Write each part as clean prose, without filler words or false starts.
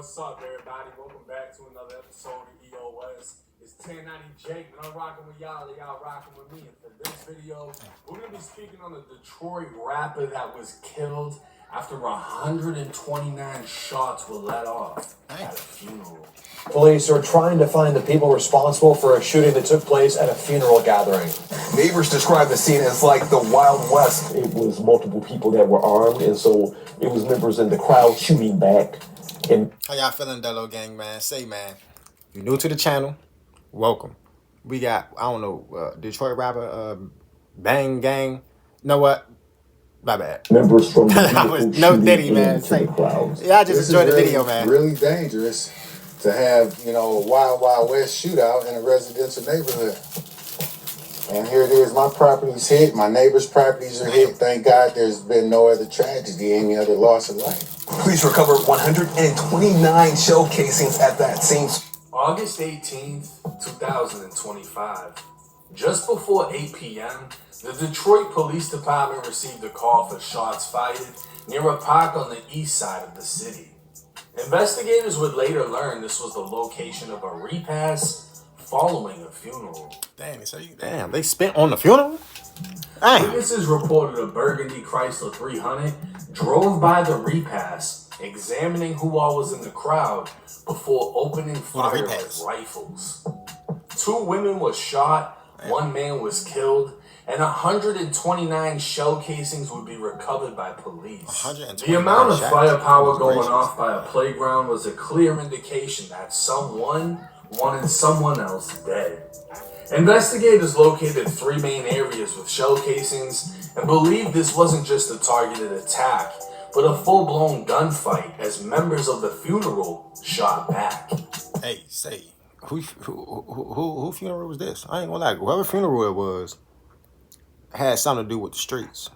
What's up, everybody? Welcome back to another episode of EOS. It's 1090 Jake, and I'm rocking with y'all, and y'all rocking with me. And for this video, we're going to be speaking on the Detroit rapper that was killed after 129 shots were let off at a funeral. Police are trying to find the people responsible for a shooting that took place at a funeral gathering. Neighbors describe the scene as like the Wild West. It was multiple people that were armed, and so it was members in the crowd shooting back. And how y'all feeling, Dello Gang, man? Say, man, you new to the channel, welcome. We got, I don't know, Detroit rapper, BangGang. You know what? My bad. Members from the no Diddy, man. Say, yeah, I just enjoyed the video, man. Really dangerous to have, you know, a Wild West shootout in a residential neighborhood. And here it is, my property's hit, my neighbor's properties are hit. Thank God there's been no other tragedy, any other loss of life. Police recovered 129 shell casings at that scene. August 18th, 2025. Just before 8 p.m., the Detroit Police Department received a call for shots fired near a park on the east side of the city. Investigators would later learn this was the location of a repast following a funeral. Damn, they spent on the funeral? Witnesses reported a burgundy Chrysler 300 drove by the repast, examining who all was in the crowd before opening fire with rifles. 2 women were shot, 1 man was killed, and 129 shell casings would be recovered by police. The amount of firepower going off by a playground was a clear indication that someone wanted someone else dead. Investigators located 3 main areas with shell casings and believed this wasn't just a targeted attack, but a full-blown gunfight as members of the funeral shot back. Hey, say, who funeral was this? I ain't gonna lie, whoever funeral it was had something to do with the streets.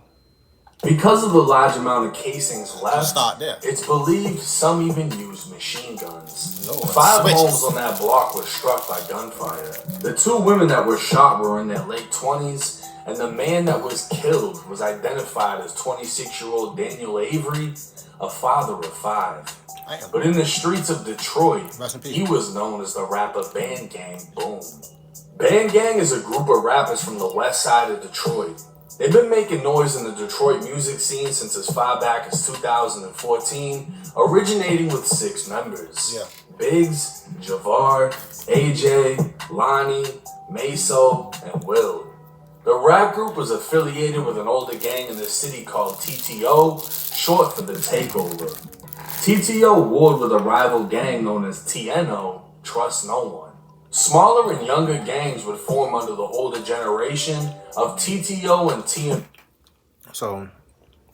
Because of the large amount of casings left, start there. It's believed some even used machine guns. Lord, 5 homes on that block were struck by gunfire. The 2 women that were shot were in their late 20s, and the man that was killed was identified as 26-year-old Daniel Avery, a father of 5. But in the streets of Detroit, he was known as the rapper BangGang Boom. BangGang is a group of rappers from the west side of Detroit. They've been making noise in the Detroit music scene since as far back as 2014, originating with 6 members. Biggs, Javar, AJ, Lonnie, Meso, and Will. The rap group was affiliated with an older gang in the city called TTO, short for The Takeover. TTO warred with a rival gang known as TNO, Trust No One. Smaller and younger gangs would form under the older generation of TTO and TM. So,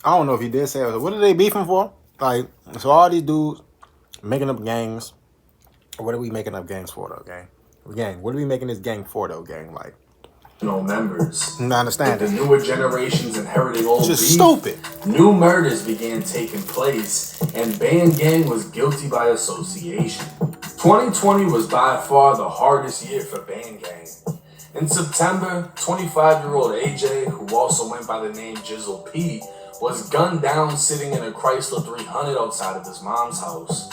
I don't know if he did say it. What are they beefing for? Like, so all these dudes making up gangs. What are we making up gangs for, though, gang? Gang, what are we making this gang for, though, gang? Like, no members. I understand the newer generations inheriting old just beef, stupid. New murders began taking place, and BangGang was guilty by association. 2020 was by far the hardest year for BangGang. In September, 25-year-old AJ, who also went by the name Jizzle P, was gunned down sitting in a Chrysler 300 outside of his mom's house.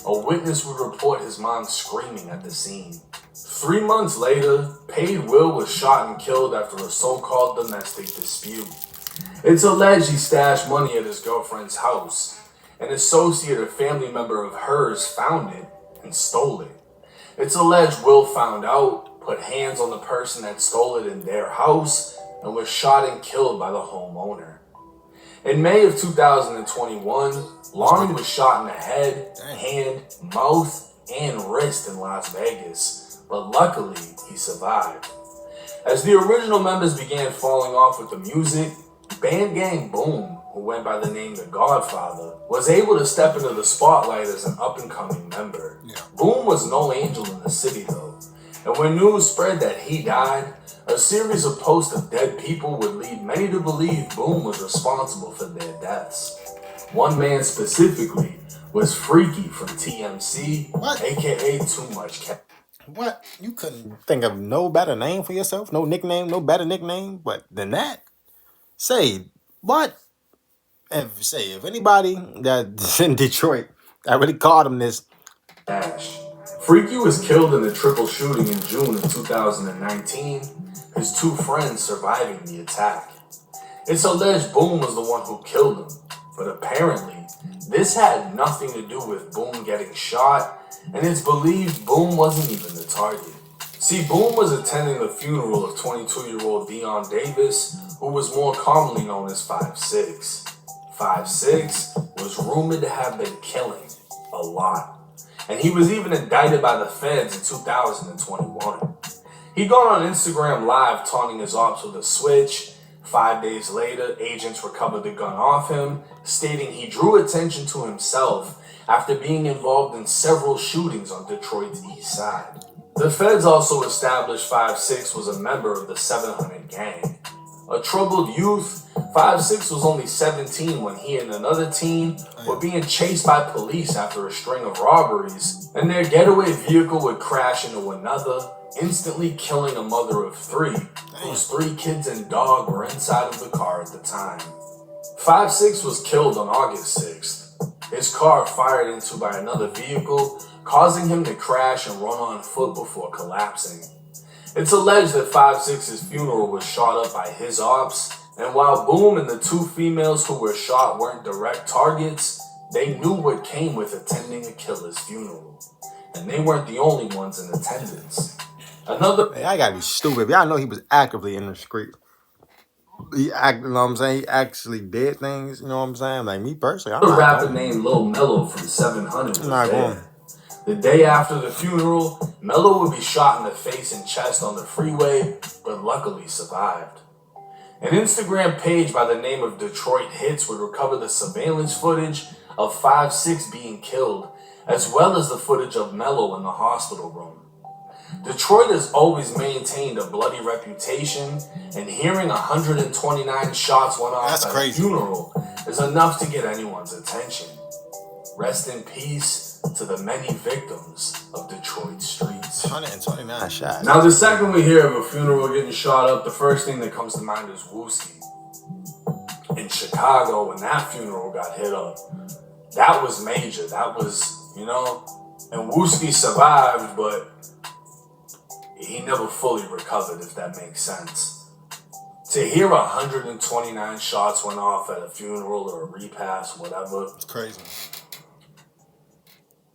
A witness would report his mom screaming at the scene. 3 months later, Paid Will was shot and killed after a so-called domestic dispute. It's alleged he stashed money at his girlfriend's house. An associate or family member of hers found it and stole it. It's alleged Will found out, put hands on the person that stole it in their house, and was shot and killed by the homeowner. In May of 2021, Lonnie was shot in the head, hand, mouth, and wrist in Las Vegas, but luckily he survived. As the original members began falling off with the music, BangGang Boom, who went by the name The Godfather, was able to step into the spotlight as an up-and-coming member. Boom was no angel in the city, though, and when news spread that he died, a series of posts of dead people would lead many to believe Boom was responsible for their deaths. One man specifically was Freaky from TMC, aka Too Much Cat. What? You couldn't think of no better name for yourself? No nickname, no better nickname but than that? Say, what? If anybody that's in Detroit that really called him this, Dash. Freaky was killed in a triple shooting in June of 2019, his two friends surviving the attack. It's alleged Boom was the one who killed him, but apparently this had nothing to do with Boom getting shot, and it's believed Boom wasn't even the target. See, Boom was attending the funeral of 22-year-old Dion Davis, who was more commonly known as 5'6". 5'6" was rumored to have been killing a lot. And he was even indicted by the feds in 2021. He got on Instagram Live taunting his ops with a switch. 5 days later, agents recovered the gun off him, stating he drew attention to himself after being involved in several shootings on Detroit's east side. The feds also established 5'6" was a member of the 700 gang. A troubled youth, 5'6" was only 17 when he and another teen were being chased by police after a string of robberies, and their getaway vehicle would crash into another, instantly killing a mother of three, whose 3 kids and dog were inside of the car at the time. 5'6" was killed on August 6th. His car fired into by another vehicle, causing him to crash and run on foot before collapsing. It's alleged that 5'6"'s funeral was shot up by his ops, and while Boom and the 2 females who were shot weren't direct targets, they knew what came with attending a killer's funeral. And they weren't the only ones in attendance. Hey, I gotta be stupid. Y'all know he was actively in the street. You know what I'm saying? He actually did things, you know what I'm saying? Like me personally, I'm A not rapper going. named Lil Mello from 700 was I'm not there. going. The day after the funeral, Mello would be shot in the face and chest on the freeway, but luckily survived. An Instagram page by the name of Detroit Hits would recover the surveillance footage of 5'6" being killed, as well as the footage of Mello in the hospital room. Detroit has always maintained a bloody reputation, and hearing 129 shots went off That's at crazy. a funeral is enough to get anyone's attention. Rest in peace to the many victims of Detroit streets. 129 shots. Now, the second we hear of a funeral getting shot up, the first thing that comes to mind is Wooski. In Chicago, when that funeral got hit up, that was major. That was, and Wooski survived, but he never fully recovered, if that makes sense. To hear 129 shots went off at a funeral or a repast, whatever, It's crazy.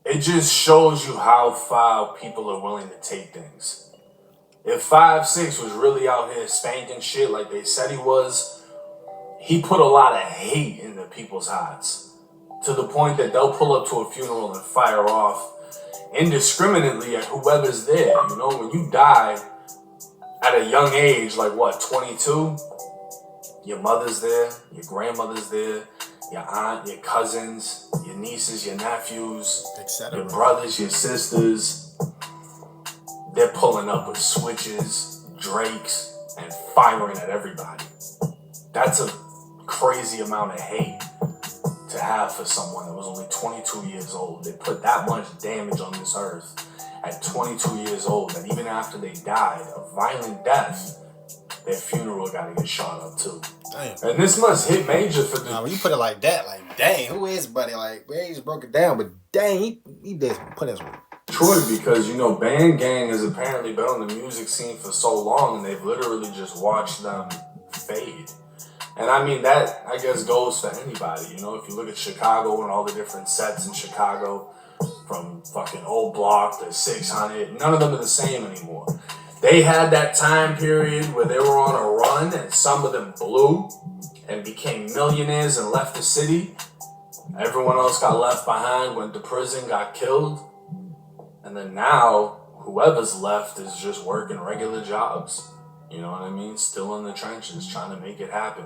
it just shows you how far people are willing to take things. If 5'6" was really out here spanking shit like they said he was, he put a lot of hate into people's hearts, to the point that they'll pull up to a funeral and fire off indiscriminately at whoever's there. When you die at a young age, like 22, your mother's there, your grandmother's there, your aunt, your cousins, your nieces, your nephews, Etc. your brothers, your sisters. They're pulling up with switches, drakes, and firing at everybody. That's a crazy amount of hate to have for someone that was only 22 years old. They put that much damage on this earth at 22 years old that even after they died a violent death, their funeral got to get shot up too. Damn. And this must hit major for the... Now, when you put it like that, like, dang, who is Buddy? Like, he just broke it down, but dang, he did put his one. Detroit, because BangGang has apparently been on the music scene for so long, and they've literally just watched them fade. And I mean, that I guess goes for anybody. If you look at Chicago and all the different sets in Chicago, from fucking Old Block to 600, none of them are the same anymore. They had that time period where they were on a run, and some of them blew and became millionaires and left the city. Everyone else got left behind, went to prison, got killed. And then now, whoever's left is just working regular jobs. You know what I mean? Still in the trenches, trying to make it happen.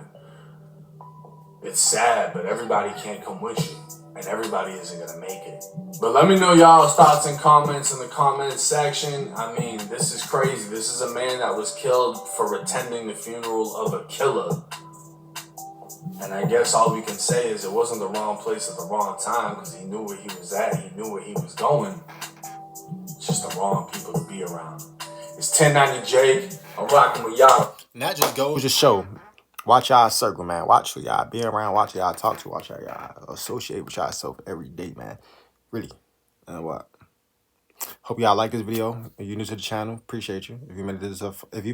It's sad, but everybody can't come with you. And everybody isn't going to make it. But let me know y'all's thoughts and comments in the comments section. I mean, this is crazy. This is a man that was killed for attending the funeral of a killer. And I guess all we can say is it wasn't the wrong place at the wrong time, because he knew where he was at. He knew where he was going. It's just the wrong people to be around. It's 1090 Jake. I'm rocking with y'all. And that just goes to show, watch y'all circle, man. Watch who y'all be around. Watch who y'all talk to. Watch how y'all associate with yourself every day, man. Really. And what? Hope y'all like this video. If you're new to the channel, appreciate you. If you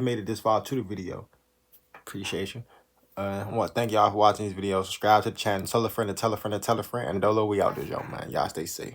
made it this far to the video, appreciate you. I want to thank y'all for watching these videos. Subscribe to the channel. Tell a friend to tell a friend to tell a friend. And Dolo, we out there, y'all, man. Y'all stay safe.